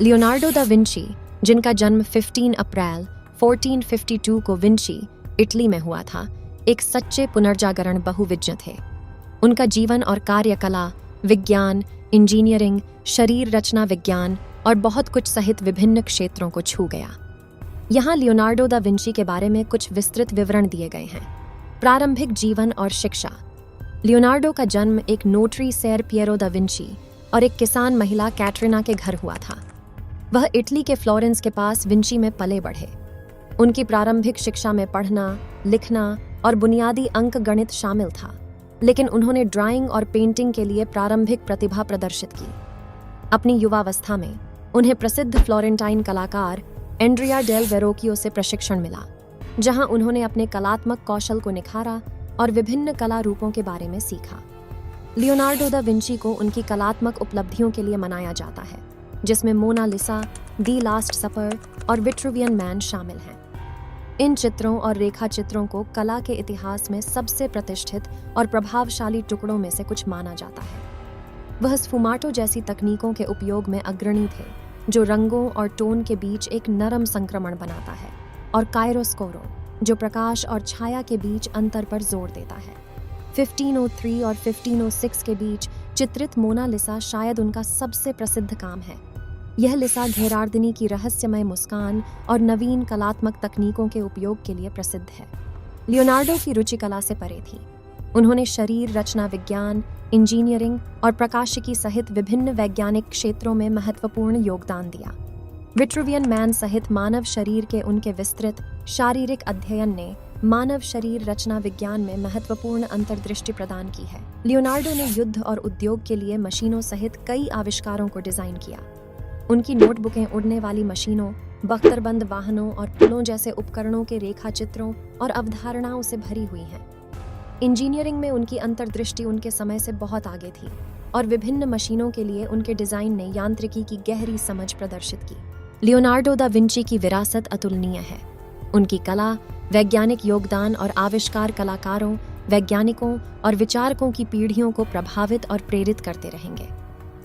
Leonardo da Vinci, जिनका जन्म 15 अप्रैल 1452 को विंची, इटली में हुआ था, एक सच्चे पुनर्जागरण बहुविज्ञ थे। उनका जीवन और कार्य कला, विज्ञान, इंजीनियरिंग, शरीर रचना विज्ञान और बहुत कुछ सहित विभिन्न क्षेत्रों को छू गया। यहाँ लियोनार्डो दा विंची के बारे में कुछ विस्तृत विवरण दिए गए हैं। प्रारंभिक जीवन और शिक्षा। लियोनार्डो का जन्म एक नोटरी सैर पियरो दा विंची और एक किसान महिला कैटरीना के घर हुआ था। वह इटली के फ्लोरेंस के पास विंची में पले बढ़े। उनकी प्रारंभिक शिक्षा में पढ़ना, लिखना और बुनियादी अंक गणित शामिल था, लेकिन उन्होंने ड्राइंग और पेंटिंग के लिए प्रारंभिक प्रतिभा प्रदर्शित की। अपनी युवावस्था में उन्हें प्रसिद्ध फ्लोरेंटाइन कलाकार एंड्रिया डेल वेरोकियो से प्रशिक्षण मिला, जहां उन्होंने अपने कलात्मक कौशल को निखारा और विभिन्न कला रूपों के बारे में सीखा। लियोनार्डो दा विंची को उनकी कलात्मक उपलब्धियों के लिए मनाया जाता है, जिसमें मोना लिसा, दी लास्ट सपर और विट्रुवियन मैन शामिल हैं। इन चित्रों और रेखा चित्रों को कला के इतिहास में सबसे प्रतिष्ठित और प्रभावशाली टुकड़ों में से कुछ माना जाता है। वह स्फुमाटो जैसी तकनीकों के उपयोग में अग्रणी थे, जो रंगों और टोन के बीच एक नरम संक्रमण बनाता है, और कायरोस्कोरो, जो प्रकाश और छाया के बीच अंतर पर जोर देता है। 1503 और 1506 के बीच चित्रित मोना लिसा शायद उनका सबसे प्रसिद्ध काम है। यह लिसा घेरार्दिनी की रहस्यमय मुस्कान और नवीन कलात्मक तकनीकों के उपयोग के लिए प्रसिद्ध है। लियोनार्डो की रुचि कला से परे थी। उन्होंने शरीर रचना विज्ञान, इंजीनियरिंग और प्रकाशिकी सहित विभिन्न वैज्ञानिक क्षेत्रों में महत्वपूर्ण योगदान दिया। विट्रुवियन मैन सहित मानव शरीर के उनके विस्तृत शारीरिक अध्ययन ने मानव शरीर रचना विज्ञान में महत्वपूर्ण अंतर्दृष्टि प्रदान की है। लियोनार्डो ने युद्ध और उद्योग के लिए मशीनों सहित कई आविष्कारों को डिजाइन किया। उनकी नोटबुकें उड़ने वाली मशीनों, बख्तरबंद वाहनों और पुलों जैसे उपकरणों के रेखा चित्रों और अवधारणाओं से भरी हुई हैं। इंजीनियरिंग में उनकी अंतर्दृष्टि उनके समय से बहुत आगे थी, और विभिन्न मशीनों के लिए उनके डिजाइन ने यांत्रिकी की गहरी समझ प्रदर्शित की। लियोनार्डो दा विंची की विरासत अतुलनीय है। उनकी कला, वैज्ञानिक योगदान और आविष्कार कलाकारों, वैज्ञानिकों और विचारकों की पीढ़ियों को प्रभावित और प्रेरित करते रहेंगे।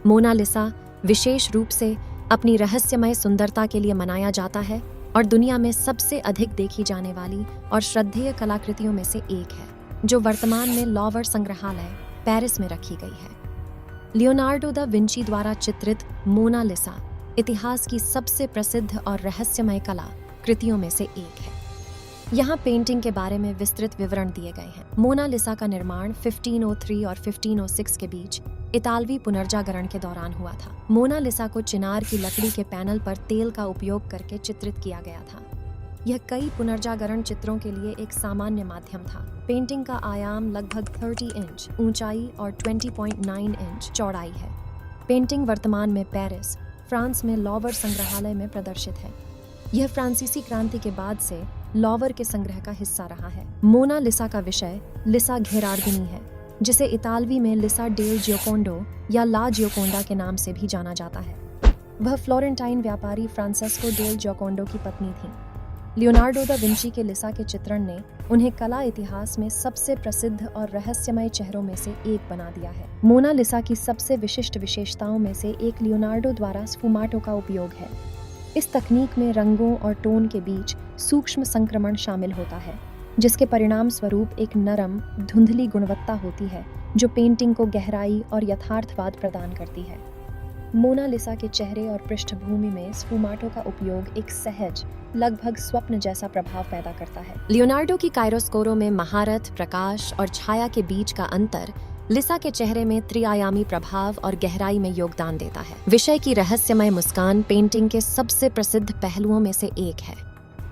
मोना लिसा विशेष रूप से अपनी रहस्यमय सुंदरता के लिए मनाया जाता है और दुनिया में सबसे अधिक देखी जाने वाली और श्रद्धेय कलाकृतियों में से एक है, जो वर्तमान में लॉवर संग्रहालय पेरिस में रखी गई है। लियोनार्डो दा विंची द्वारा चित्रित मोना लिसा इतिहास की सबसे प्रसिद्ध और रहस्यमय कला कृतियों में से एक है। यहाँ पेंटिंग के बारे में विस्तृत विवरण दिए गए हैं। मोना लिसा का निर्माण 1503 और 1506 के बीच इतालवी पुनर्जागरण के दौरान हुआ था। मोना लिसा को चिनार की लकड़ी के पैनल पर तेल का उपयोग करके चित्रित किया गया था। यह कई पुनर्जागरण चित्रों के लिए एक सामान्य माध्यम था। पेंटिंग का आयाम लगभग 30 इंच ऊंचाई और 20.9 इंच चौड़ाई है। पेंटिंग वर्तमान में पेरिस, फ्रांस में लॉवर संग्रहालय में प्रदर्शित है। यह फ्रांसीसी क्रांति के बाद से लॉवर के संग्रह का हिस्सा रहा है। मोना लिसा का विषय लिसा घेरार्दिनी है, जिसे इतालवी में लिसा डेल जियोकोंडो या ला जियोकोंडा के नाम से भी जाना जाता है। वह फ्लोरेंटाइन व्यापारी फ्रांसेस्को डेल जियोकोंडो की पत्नी थी। लियोनार्डो दा विंची के लिसा के चित्रण ने उन्हें कला इतिहास में सबसे प्रसिद्ध और रहस्यमय चेहरों में से एक बना दिया है। मोना लिसा की सबसे विशिष्ट विशेषताओं में से एक लियोनार्डो द्वारा स्फुमाटो का उपयोग है। इस तकनीक में रंगों और टोन के बीच सूक्ष्म संक्रमण शामिल होता है, जिसके परिणाम स्वरूप एक नरम, धुंधली गुणवत्ता होती है, जो पेंटिंग को गहराई और यथार्थवाद प्रदान करती है। मोना लिसा के चेहरे और पृष्ठभूमि में स्फुमाटो का उपयोग एक सहज, लगभग स्वप्न जैसा प्रभाव पैदा करता है। लियोनार्डो की कायरोस्कोरो में महारत, प्रकाश और छाया के बीच का अंतर लिसा के चेहरे में त्रिआयामी प्रभाव और गहराई में योगदान देता है। विषय की रहस्यमय मुस्कान पेंटिंग के सबसे प्रसिद्ध पहलुओं में से एक है।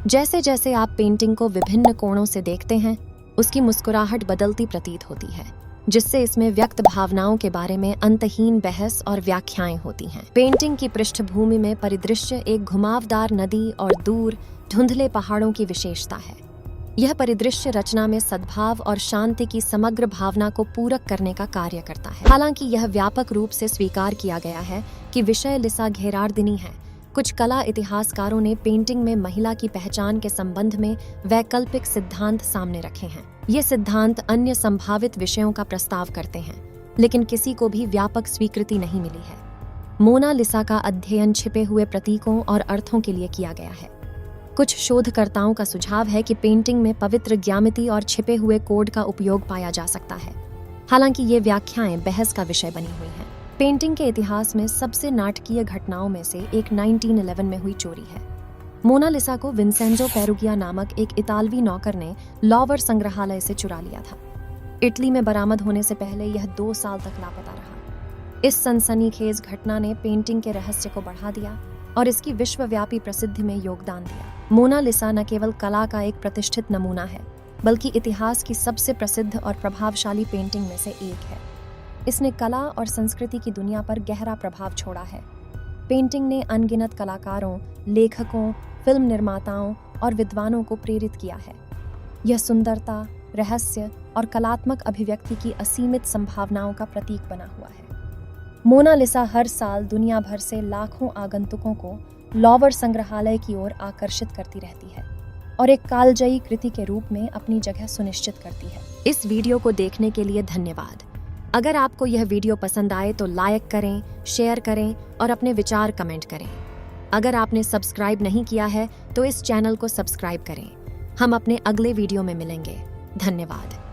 जैसे जैसे आप पेंटिंग को विभिन्न कोणों से देखते हैं, उसकी मुस्कुराहट बदलती प्रतीत होती है, जिससे इसमें व्यक्त भावनाओं के बारे में अंतहीन बहस और व्याख्याएं होती हैं। पेंटिंग की पृष्ठभूमि में परिदृश्य एक घुमावदार नदी और दूर धुंधले पहाड़ों की विशेषता है। यह परिदृश्य रचना में सद्भाव और शांति की समग्र भावना को पूरक करने का कार्य करता है। हालांकि यह व्यापक रूप से स्वीकार किया गया है कि विषय लिसा घेरार्दिनी है, कुछ कला इतिहासकारों ने पेंटिंग में महिला की पहचान के संबंध में वैकल्पिक सिद्धांत सामने रखे हैं। ये सिद्धांत अन्य संभावित विषयों का प्रस्ताव करते हैं, लेकिन किसी को भी व्यापक स्वीकृति नहीं मिली है। मोनालिसा का अध्ययन छिपे हुए प्रतीकों और अर्थों के लिए किया गया है। कुछ शोधकर्ताओं का सुझाव है कि पेंटिंग में पवित्र ज्यामिति और छिपे हुए कोड का उपयोग पाया जा सकता है। हालांकि ये व्याख्याएं बहस का विषय बनी हुई हैं। पेंटिंग के इतिहास में सबसे नाटकीय घटनाओं में से एक 1911 में हुई चोरी है। मोनालिसा को विंसेंजो पेरुगिया नामक एक इतालवी नौकर ने लॉवर संग्रहालय से चुरा लिया था। इटली में बरामद होने से पहले यह 2 साल तक लापता रहा। इस सनसनीखेज घटना ने पेंटिंग के रहस्य को बढ़ा दिया और इसकी विश्वव्यापी प्रसिद्धि में योगदान दिया। मोनालिसा न केवल कला का एक प्रतिष्ठित नमूना है, बल्कि इतिहास की सबसे प्रसिद्ध और प्रभावशाली पेंटिंग में से एक है। इसने कला और संस्कृति की दुनिया पर गहरा प्रभाव छोड़ा है। पेंटिंग ने अनगिनत कलाकारों, लेखकों, फिल्म निर्माताओं और विद्वानों को प्रेरित किया है। यह सुंदरता, रहस्य और कलात्मक अभिव्यक्ति की असीमित संभावनाओं का प्रतीक बना हुआ है। मोनालिसा हर साल दुनिया भर से लाखों आगंतुकों को लॉवर संग्रहालय की ओर आकर्षित करती रहती है और एक कालजयी कृति के रूप में अपनी जगह सुनिश्चित करती है। इस वीडियो को देखने के लिए धन्यवाद। अगर आपको यह वीडियो पसंद आए तो लाइक करें, शेयर करें और अपने विचार कमेंट करें। अगर आपने सब्सक्राइब नहीं किया है तो इस चैनल को सब्सक्राइब करें। हम अपने अगले वीडियो में मिलेंगे। धन्यवाद।